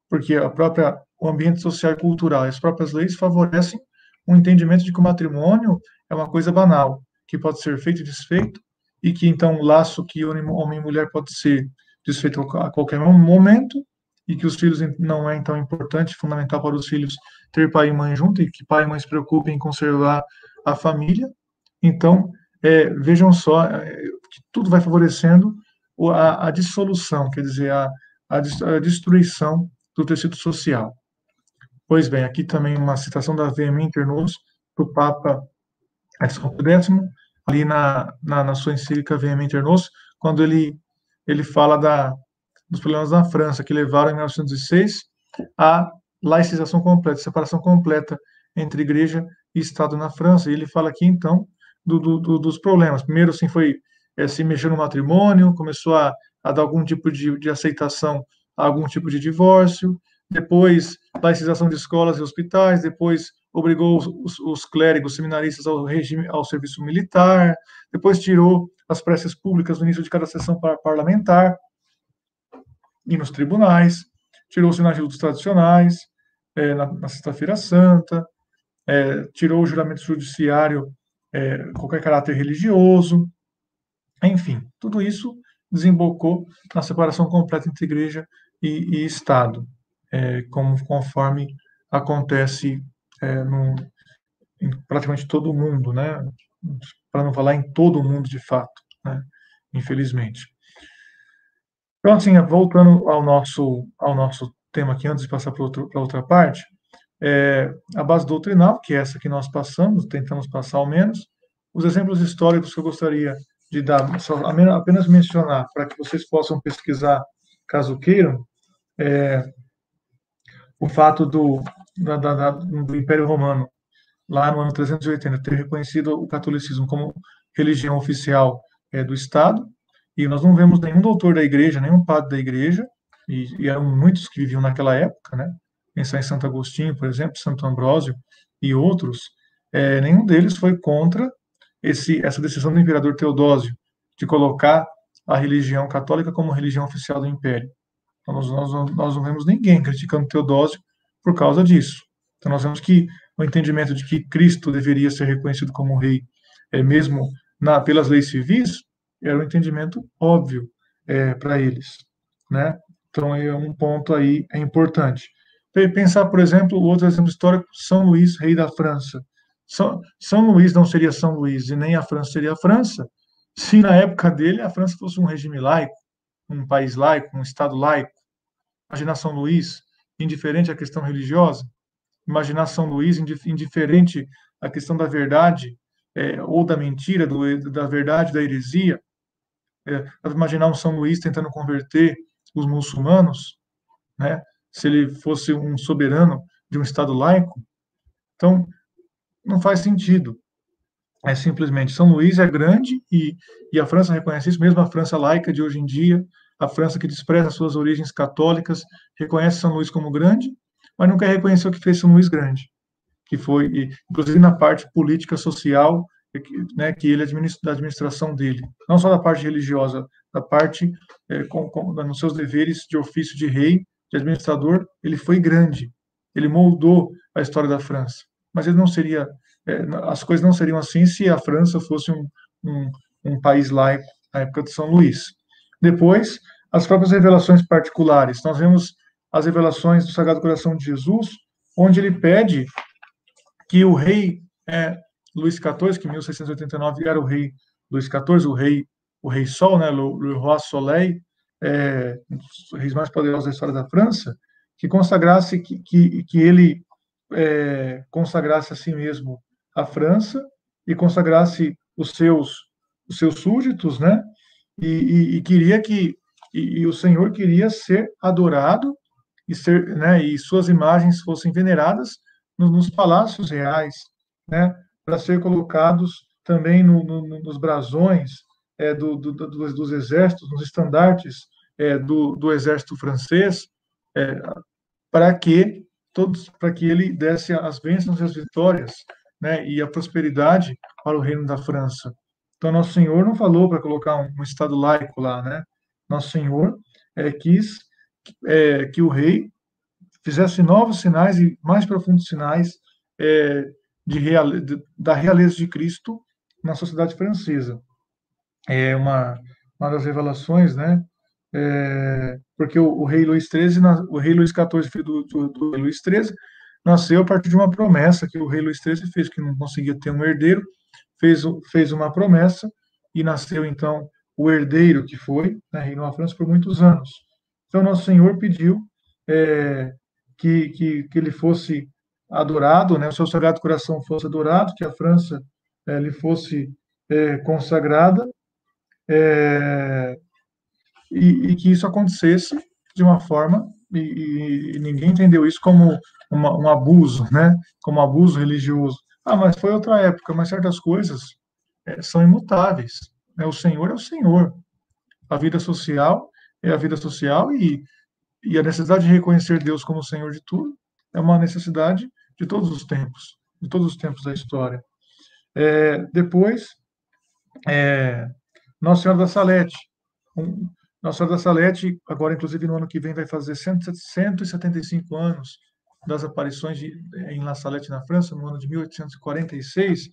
porque o ambiente social e cultural e as próprias leis favorecem um entendimento de que o matrimônio é uma coisa banal, que pode ser feito e desfeito, e que então o laço que une homem e mulher pode ser desfeito a qualquer momento, e que os filhos não é então importante, fundamental para os filhos ter pai e mãe junto, e que pai e mãe se preocupem em conservar a família. Então, vejam só que tudo vai favorecendo a dissolução, quer dizer, a destruição do tecido social. Pois bem, aqui também uma citação da VM Internos, do Papa São Pio X, ali na sua encíclica VM Internos, quando ele fala dos problemas na França, que levaram em 1906 à laicização completa, separação completa entre igreja e Estado na França. E ele fala aqui, então, dos problemas. Primeiro, assim, foi se mexer no matrimônio, começou a dar algum tipo de aceitação a algum tipo de divórcio, depois laicização de escolas e hospitais, depois obrigou os clérigos seminaristas ao serviço militar, depois tirou as preces públicas no início de cada sessão parlamentar e nos tribunais, tirou os sinagismos tradicionais na Sexta-feira Santa, tirou o juramento judiciário qualquer caráter religioso, Enfim, tudo isso desembocou na separação completa entre igreja e Estado, conforme acontece em praticamente todo o mundo, né? Para não falar em todo o mundo de fato, né? Infelizmente. Então, assim, voltando ao nosso tema aqui, antes de passar para outra parte, a base doutrinal, que é essa que nós passamos, tentamos passar ao menos, os exemplos históricos que eu gostaria de dar, apenas mencionar, para que vocês possam pesquisar, caso queiram, o fato do Império Romano, lá no ano 380, ter reconhecido o catolicismo como religião oficial do Estado, e nós não vemos nenhum doutor da igreja, nenhum padre da igreja, e eram muitos que viviam naquela época, né? Pensar em Santo Agostinho, por exemplo, Santo Ambrósio e outros, nenhum deles foi contra essa decisão do imperador Teodósio de colocar a religião católica como religião oficial do Império. Então, nós não vemos ninguém criticando Teodósio por causa disso. Então, nós vemos que o entendimento de que Cristo deveria ser reconhecido como rei, mesmo pelas leis civis, era um entendimento óbvio para eles, né? Então, é um ponto aí importante. Pensar, por exemplo, o outro exemplo histórico, São Luís, rei da França. São Luís não seria São Luís e nem a França seria a França, se na época dele a França fosse um regime laico, um país laico, um Estado laico. Imaginar São Luís indiferente à questão religiosa, imaginar São Luís indiferente à questão da verdade ou da mentira, da verdade, da heresia, imaginar um São Luís tentando converter os muçulmanos, né? Se ele fosse um soberano de um Estado laico, então não faz sentido. Simplesmente São Luís é grande e a França reconhece isso, mesmo a França laica de hoje em dia, a França que despreza suas origens católicas, reconhece São Luís como grande, mas não quer reconhecer o que fez São Luís grande, que foi, inclusive na parte política, social, né, que ele da administração dele, não só da parte religiosa, da parte nos seus deveres de ofício de rei, de administrador, ele foi grande, ele moldou a história da França, mas ele não seria, as coisas não seriam assim se a França fosse um, um país laico na época de São Luís. Depois, as próprias revelações particulares, nós vemos as revelações do Sagrado Coração de Jesus, onde ele pede que o rei Luís XIV, que em 1689 era o rei Luís XIV, o rei Sol, né, le Roi Soleil, um dos reis mais poderosos da história da França, que consagrasse, que ele consagrasse a si mesmo a França e consagrasse os seus súditos, né, e queria o Senhor queria ser adorado e suas imagens fossem veneradas nos palácios reais, né, para ser colocados também nos brasões dos exércitos, nos estandartes do exército francês, é, para que ele desse as bênçãos e as vitórias, né, e a prosperidade para o reino da França. Então, Nosso Senhor não falou para colocar um Estado laico lá, né? Nosso Senhor quis que o rei fizesse novos sinais e mais profundos sinais da realeza de Cristo na sociedade francesa. É uma das revelações, né? Porque o rei Luís XIII, o rei Luís XIV, filho do rei Luís XIII, nasceu a partir de uma promessa que o rei Luís XIII fez, que não conseguia ter um herdeiro, fez uma promessa e nasceu então o herdeiro que foi, né, reinou a França por muitos anos. Então Nosso Senhor pediu que ele fosse adorado, né, o seu Sagrado Coração fosse adorado, que a França lhe fosse consagrada, e que isso acontecesse de uma forma, e ninguém entendeu isso como um abuso, né, como um abuso religioso. Mas foi outra época, mas certas coisas são imutáveis. Né? O Senhor é o Senhor. A vida social é a vida social e a necessidade de reconhecer Deus como o Senhor de tudo é uma necessidade de todos os tempos da história. Depois, Nossa Senhora da Salete. Nossa Senhora da Salete, agora, inclusive, no ano que vem, vai fazer 175 anos das aparições em La Salette, na França, no ano de 1846,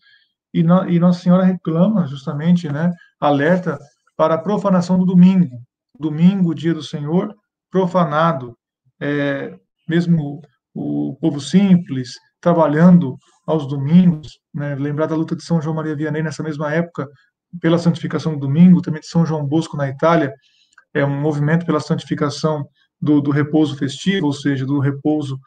e Nossa Senhora reclama, justamente, né, alerta para a profanação do domingo. Domingo, dia do Senhor, profanado. Mesmo o povo simples, trabalhando aos domingos, né? Lembrar da luta de São João Maria Vianney nessa mesma época, pela santificação do domingo, também de São João Bosco na Itália, é um movimento pela santificação do repouso festivo, ou seja, do repouso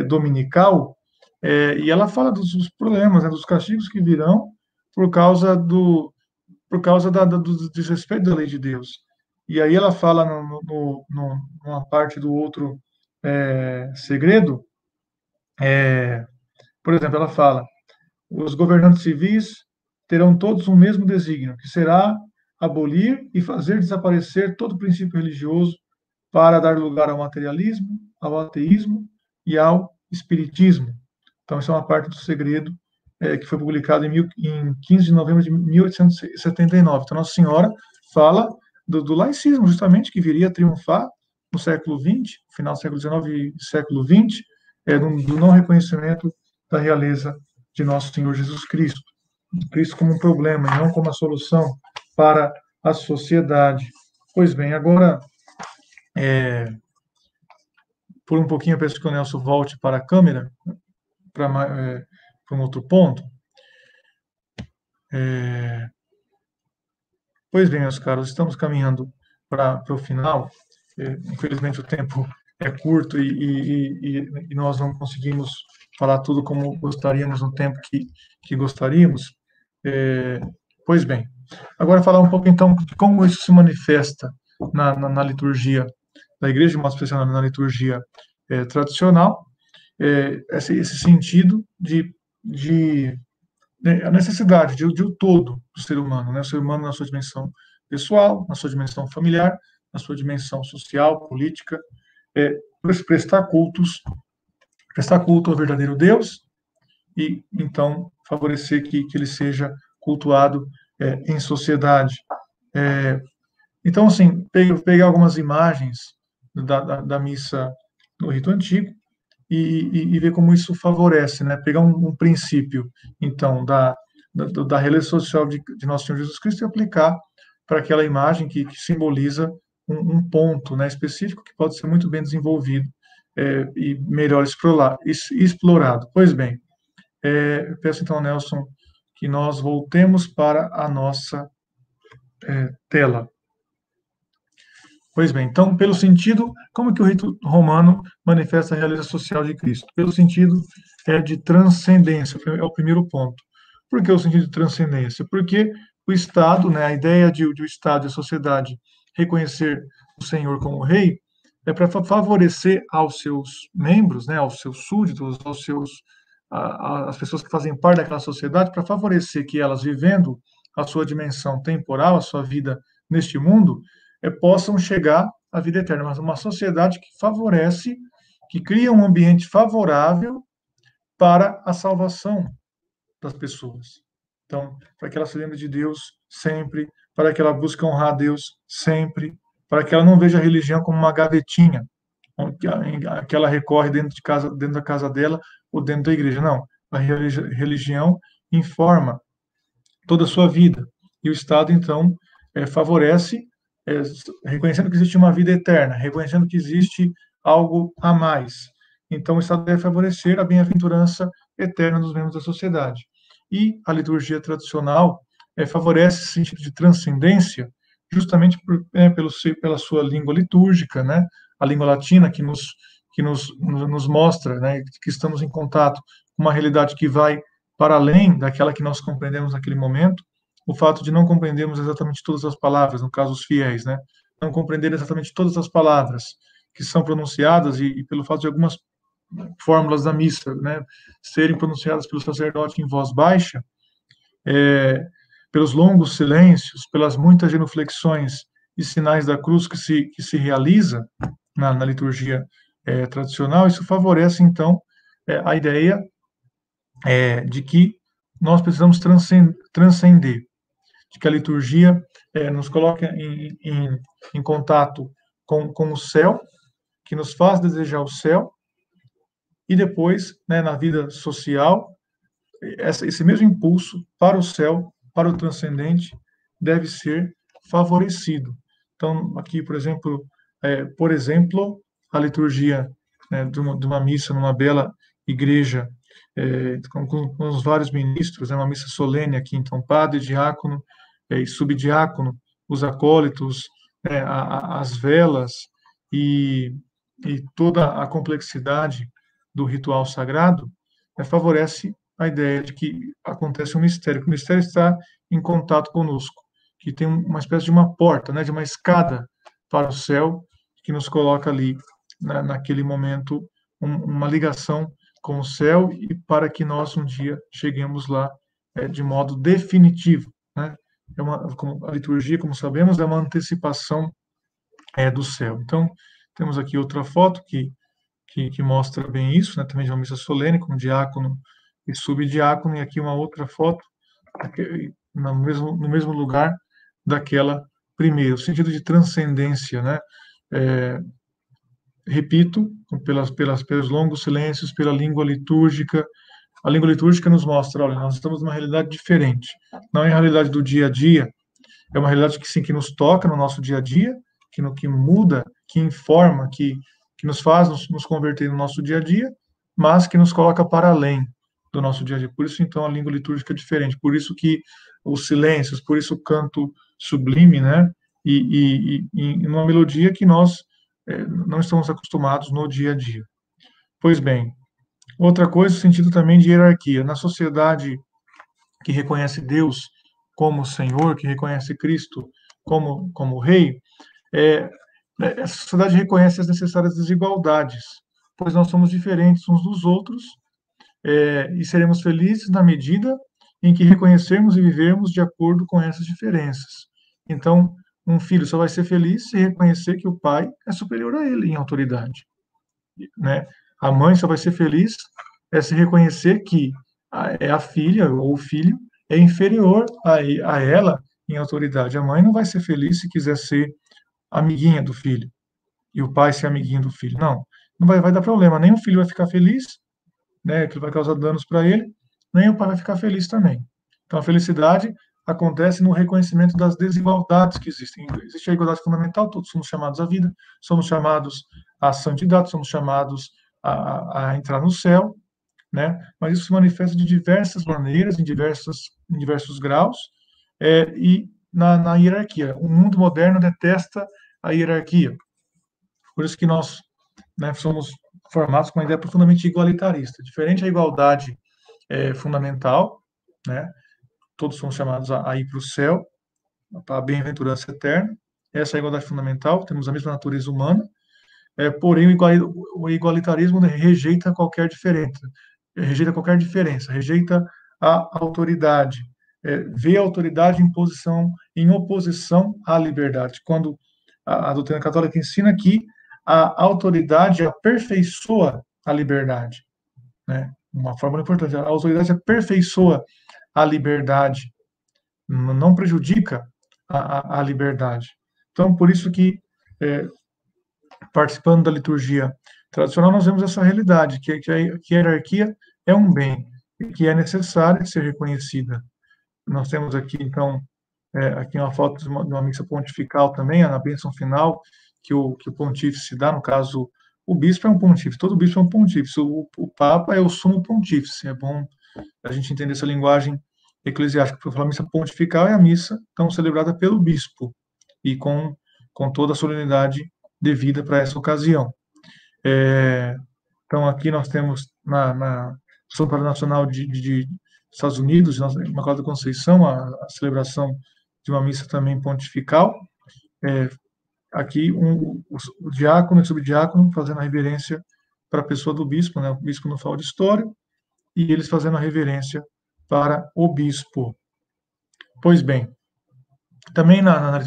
dominical, e ela fala dos problemas, né, dos castigos que virão por causa do desrespeito da lei de Deus. E aí ela fala numa parte do outro segredo, por exemplo, ela fala: os governantes civis terão todos o mesmo desígnio, que será abolir e fazer desaparecer todo princípio religioso para dar lugar ao materialismo, ao ateísmo e ao espiritismo. Então, isso é uma parte do segredo que foi publicado em 15 de novembro de 1879. Então, Nossa Senhora fala do laicismo, justamente, que viria a triunfar no século XX, final do século XIX e século XX, do não reconhecimento da realeza de Nosso Senhor Jesus Cristo. Cristo como um problema e não como a solução para a sociedade. Pois bem, agora, por um pouquinho, eu peço que o Nelson volte para a câmera, para um outro ponto. Pois bem, meus caros, estamos caminhando para o final. Infelizmente, o tempo é curto e nós não conseguimos falar tudo como gostaríamos no tempo que gostaríamos. Pois bem, agora falar um pouco, então, de como isso se manifesta na liturgia da igreja, de modo especial na liturgia tradicional, esse sentido a necessidade de o todo do ser humano, né? O ser humano na sua dimensão pessoal, na sua dimensão familiar, na sua dimensão social, política, prestar culto ao verdadeiro Deus e, então, favorecer que ele seja cultuado em sociedade. Então, assim, peguei algumas imagens da missa no rito antigo e ver como isso favorece, né? Pegar um princípio, então, da realeza social de Nosso Senhor Jesus Cristo e aplicar para aquela imagem que simboliza um ponto, né, específico que pode ser muito bem desenvolvido e melhor explorado. Pois bem, peço então, Nelson, que nós voltemos para a nossa tela. Pois bem, então, pelo sentido, como que o rito romano manifesta a realeza social de Cristo? Pelo sentido de transcendência, é o primeiro ponto. Por que o sentido de transcendência? Porque o Estado, né, a ideia de o Estado e a sociedade reconhecer o Senhor como rei, é para favorecer aos seus membros, né, aos seus súditos, às pessoas que fazem parte daquela sociedade, para favorecer que elas, vivendo a sua dimensão temporal, a sua vida neste mundo, possam chegar à vida eterna. Mas uma sociedade que favorece, que cria um ambiente favorável para a salvação das pessoas. Então, para que ela se lembre de Deus sempre, para que ela busque honrar a Deus sempre, para que ela não veja a religião como uma gavetinha, que ela recorre dentro da casa dela ou dentro da igreja. Não, a religião informa toda a sua vida. E o Estado, então, favorece, reconhecendo que existe uma vida eterna, reconhecendo que existe algo a mais. Então, o Estado deve favorecer a bem-aventurança eterna dos membros da sociedade. E a liturgia tradicional favorece esse sentido de transcendência, justamente pela sua língua litúrgica, né? A língua latina que nos mostra, né, que estamos em contato com uma realidade que vai para além daquela que nós compreendemos naquele momento. O fato de não compreendermos exatamente todas as palavras, no caso os fiéis, né? Não compreender exatamente todas as palavras que são pronunciadas e pelo fato de algumas fórmulas da missa, né, serem pronunciadas pelo sacerdote em voz baixa, pelos longos silêncios, pelas muitas genuflexões e sinais da cruz que se realiza na liturgia tradicional, isso favorece, então, a ideia de que nós precisamos transcender, de que a liturgia nos coloca em contato com o céu, que nos faz desejar o céu, e depois, né, na vida social, esse mesmo impulso para o céu, para o transcendente, deve ser favorecido. Então, aqui, por exemplo, a liturgia, né, de uma missa numa bela igreja, com os vários ministros, é uma missa solene aqui, então, padre, diácono e subdiácono, os acólitos, as velas e, e toda a complexidade do ritual sagrado, favorece a ideia de que acontece um mistério, que o mistério está em contato conosco, que tem uma espécie de uma porta, né, de uma escada para o céu, que nos coloca ali, naquele momento, uma ligação com o céu e para que nós um dia cheguemos lá de modo definitivo, né? Como a liturgia, como sabemos, é uma antecipação do céu. Então, temos aqui outra foto que mostra bem isso, né? Também de uma missa solene, com diácono e subdiácono, e aqui uma outra foto, no mesmo lugar daquela primeira, o sentido de transcendência, né? Repito, pelos longos silêncios, pela língua litúrgica. A língua litúrgica nos mostra, olha, nós estamos numa realidade diferente. Não é a realidade do dia a dia, é uma realidade que sim, que nos toca no nosso dia a dia, que muda, que informa, que nos faz nos converter no nosso dia a dia, mas que nos coloca para além do nosso dia a dia. Por isso, então, a língua litúrgica é diferente. Por isso que os silêncios, por isso o canto sublime, né? E uma melodia que nós não estamos acostumados no dia a dia. Pois bem, outra coisa, o sentido também de hierarquia. Na sociedade que reconhece Deus como Senhor, que reconhece Cristo como Rei, a sociedade reconhece as necessárias desigualdades, pois nós somos diferentes uns dos outros, e seremos felizes na medida em que reconhecermos e vivermos de acordo com essas diferenças. Então, um filho só vai ser feliz se reconhecer que o pai é superior a ele em autoridade, né? A mãe só vai ser feliz se reconhecer que a filha ou o filho é inferior a ela em autoridade. A mãe não vai ser feliz se quiser ser amiguinha do filho e o pai ser amiguinho do filho. Não, não vai dar problema. Nem o filho vai ficar feliz, né, que vai causar danos para ele, nem o pai vai ficar feliz também. Então, a felicidade acontece no reconhecimento das desigualdades que existem. Existe a igualdade fundamental, todos somos chamados à vida, somos chamados à santidade, somos chamados a entrar no céu, né? Mas isso se manifesta de diversas maneiras, em diversos graus, e na hierarquia. O mundo moderno detesta a hierarquia. Por isso que nós, né, somos formados com uma ideia profundamente igualitarista. Diferente a igualdade fundamental, né? Todos somos chamados a ir para o céu, para a bem-aventurança eterna. Essa é a igualdade fundamental, temos a mesma natureza humana, porém o igualitarismo rejeita qualquer diferença, rejeita a autoridade, vê a autoridade em oposição à liberdade. Quando a doutrina católica ensina que a autoridade aperfeiçoa a liberdade, né? Uma forma importante, a autoridade aperfeiçoa a liberdade, não prejudica a liberdade. Então, por isso que, participando da liturgia tradicional, nós vemos essa realidade, que a hierarquia é um bem, e que é necessária ser reconhecida. Nós temos aqui, então, aqui uma foto de uma missa pontifical também, na bênção final, que o pontífice dá, no caso, o bispo é um pontífice, todo bispo é um pontífice, o Papa é o sumo pontífice. É bom a gente entender essa linguagem eclesiástica, porque a missa pontifical é a missa, então, celebrada pelo bispo, e com toda a solenidade devida para essa ocasião. Então, aqui nós temos na Santuário Nacional de Estados Unidos, Imaculada Conceição, a celebração de uma missa também pontifical. Aqui, o diácono e o subdiácono fazendo a reverência para a pessoa do bispo, né? O bispo no auditório, e eles fazendo a reverência para o bispo. Pois bem, também na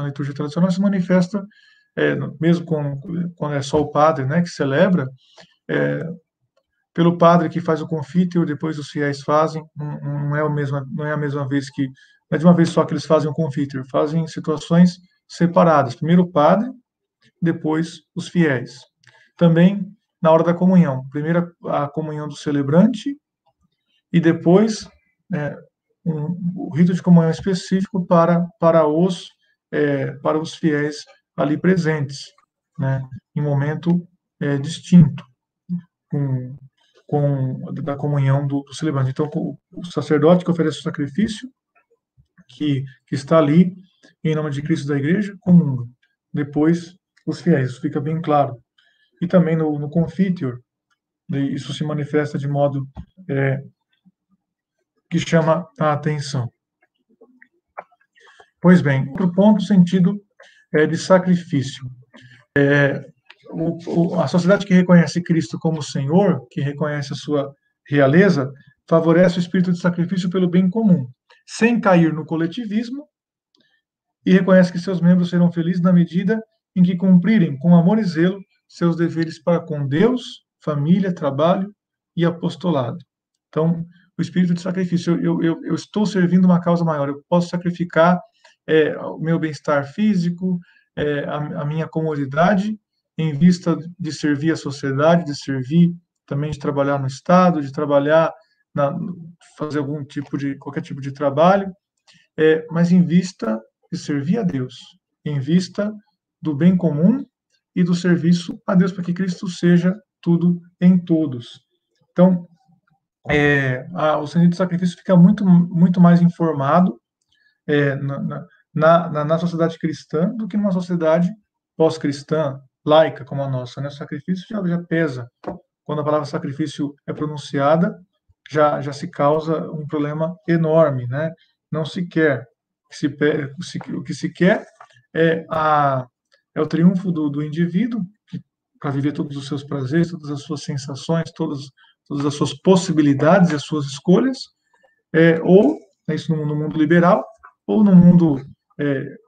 liturgia tradicional se manifesta, mesmo quando é só o padre, né, que celebra, pelo padre que faz o confíteor, depois os fiéis fazem, não é a mesma vez que, não é de uma vez só que eles fazem o confíteor, fazem em situações separadas. Primeiro o padre, depois os fiéis. Também na hora da comunhão, primeiro a comunhão do celebrante e depois o rito de comunhão específico para os fiéis ali presentes, né, em momento distinto da comunhão do celebrante. Então, o sacerdote que oferece o sacrifício, que está ali em nome de Cristo da igreja, comunga. Depois, os fiéis, isso fica bem claro. E também no Confiteor, isso se manifesta de modo que chama a atenção. Pois bem, outro ponto, sentido de sacrifício. A sociedade que reconhece Cristo como Senhor, que reconhece a sua realeza, favorece o espírito de sacrifício pelo bem comum, sem cair no coletivismo, e reconhece que seus membros serão felizes na medida em que cumprirem com amor e zelo seus deveres para com Deus, família, trabalho e apostolado. Então, o espírito de sacrifício, eu estou servindo uma causa maior, eu posso sacrificar o meu bem-estar físico, a minha comodidade, em vista de servir a sociedade, de servir também, de trabalhar no Estado, de trabalhar, fazer qualquer tipo de trabalho, mas em vista de servir a Deus, em vista do bem comum e do serviço a Deus, para que Cristo seja tudo em todos. Então, o sentido do sacrifício fica muito, muito mais informado na sociedade cristã do que numa sociedade pós-cristã, laica como a nossa. Né? O sacrifício já pesa. Quando a palavra sacrifício é pronunciada, já se causa um problema enorme. Né? Não se quer. O que se quer é o triunfo do indivíduo, para viver todos os seus prazeres, todas as suas sensações, todas as suas possibilidades e as suas escolhas, ou isso no mundo liberal, ou no mundo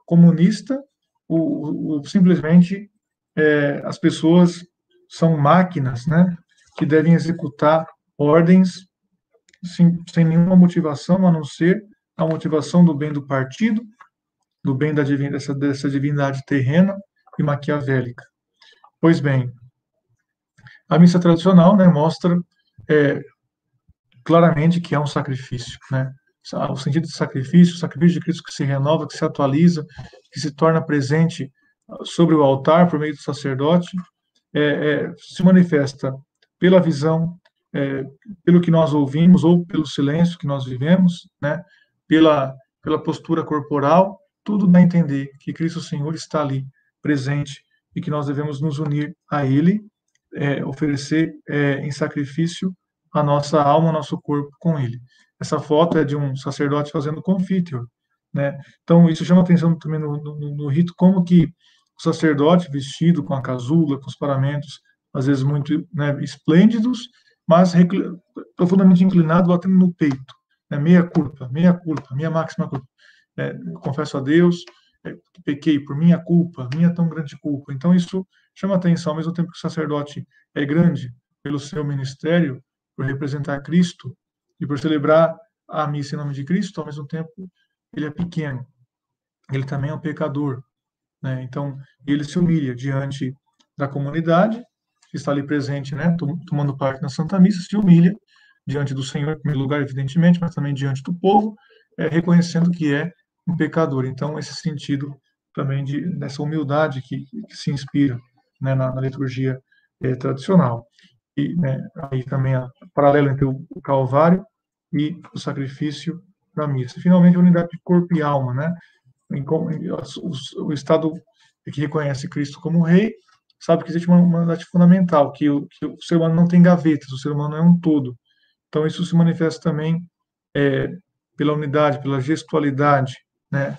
comunista, simplesmente as pessoas são máquinas, né, que devem executar ordens sem nenhuma motivação, a não ser a motivação do bem do partido, do bem dessa divindade terrena e maquiavélica. Pois bem, a missa tradicional, né, mostra claramente que é um sacrifício, né? O sentido de sacrifício, o sacrifício de Cristo que se renova, que se atualiza, que se torna presente sobre o altar por meio do sacerdote, se manifesta pela visão, pelo que nós ouvimos ou pelo silêncio que nós vivemos, né? Pela postura corporal, tudo dá a entender que Cristo Senhor está ali presente e que nós devemos nos unir a Ele, oferecer em sacrifício a nossa alma, o nosso corpo com Ele. Essa foto é de um sacerdote fazendo confiteor, né? Então, isso chama atenção também no rito, como que o sacerdote vestido com a casula, com os paramentos, às vezes muito, né, esplêndidos, mas profundamente inclinado, batendo no peito, né? Meia culpa, minha máxima culpa. Confesso a Deus, pequei por minha culpa, minha tão grande culpa. Então, isso chama atenção, ao mesmo tempo que o sacerdote é grande pelo seu ministério, por representar Cristo e por celebrar a missa em nome de Cristo, ao mesmo tempo ele é pequeno. Ele também é um pecador, né? Então, ele se humilha diante da comunidade que está ali presente, né, tomando parte na Santa Missa, se humilha diante do Senhor, em primeiro lugar, evidentemente, mas também diante do povo, reconhecendo que é um pecador. Então, esse sentido também dessa humildade que se inspira, né, na liturgia tradicional. E, né, aí também a paralelo entre o Calvário e o sacrifício da missa. E, finalmente, a unidade de corpo e alma, né? O Estado que reconhece Cristo como Rei sabe que existe uma unidade fundamental, que o ser humano não tem gavetas, o ser humano é um todo. Então, isso se manifesta também pela unidade, pela gestualidade, né?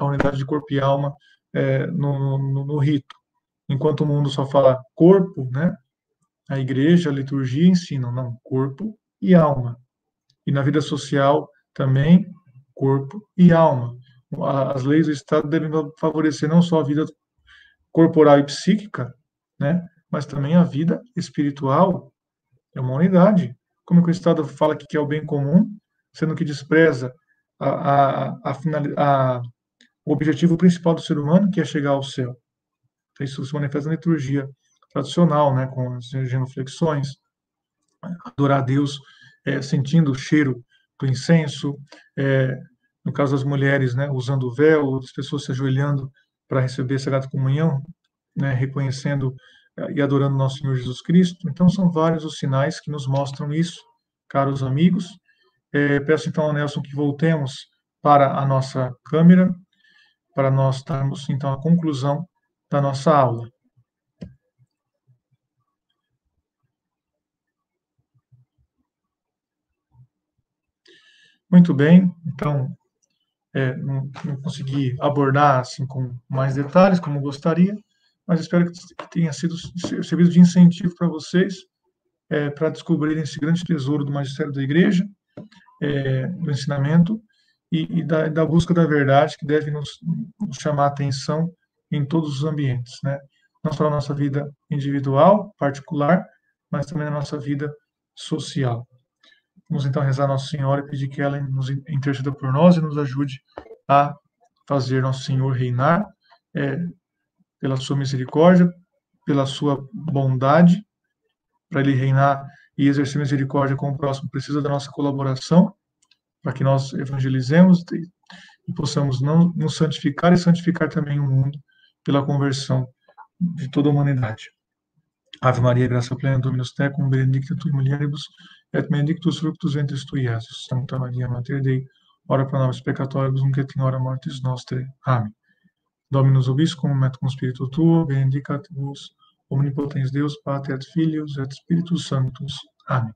A unidade de corpo e alma no rito. Enquanto o mundo só fala corpo, né? A igreja, a liturgia ensinam, não, corpo e alma. E na vida social também, corpo e alma. As leis do Estado devem favorecer não só a vida corporal e psíquica, né, mas também a vida espiritual. É uma unidade. Como que o Estado fala que é o bem comum, sendo que despreza o objetivo principal do ser humano, que é chegar ao céu. Então, isso se manifesta na liturgia tradicional, né, com as genuflexões, adorar a Deus, sentindo o cheiro do incenso, no caso das mulheres, né, usando o véu, as pessoas se ajoelhando para receber a Sagrada Comunhão, né, reconhecendo e adorando nosso Senhor Jesus Cristo. Então, são vários os sinais que nos mostram isso, caros amigos. Peço então ao Nelson que voltemos para a nossa câmera, para nós darmos então a conclusão da nossa aula. Muito bem, então, não consegui abordar assim com mais detalhes como gostaria, mas espero que tenha sido servido de incentivo para vocês, para descobrirem esse grande tesouro do magistério da Igreja, do ensinamento e da busca da verdade, que deve nos chamar a atenção em todos os ambientes, né? Não só na nossa vida individual, particular, mas também na nossa vida social. Vamos então rezar a Nossa Senhora e pedir que ela nos interceda por nós e nos ajude a fazer Nosso Senhor reinar, pela sua misericórdia, pela sua bondade. Para Ele reinar e exercer misericórdia com o próximo, precisa da nossa colaboração, para que nós evangelizemos e possamos não nos santificar e santificar também o mundo pela conversão de toda a humanidade. Ave Maria, graça plena, Dominus tecum, benedicta tui mulieribus, et benedictus fructus ventris tui, Iesus. Santa Maria, Mater Dei, ora pro nobis peccatoribus, nunc et in hora mortis nostre. Amém. Dominus vobiscum, et cum spiritu tuo, benedicat vos, omnipotens Deus, Pater et Filius et Spiritus Sanctus. Amém.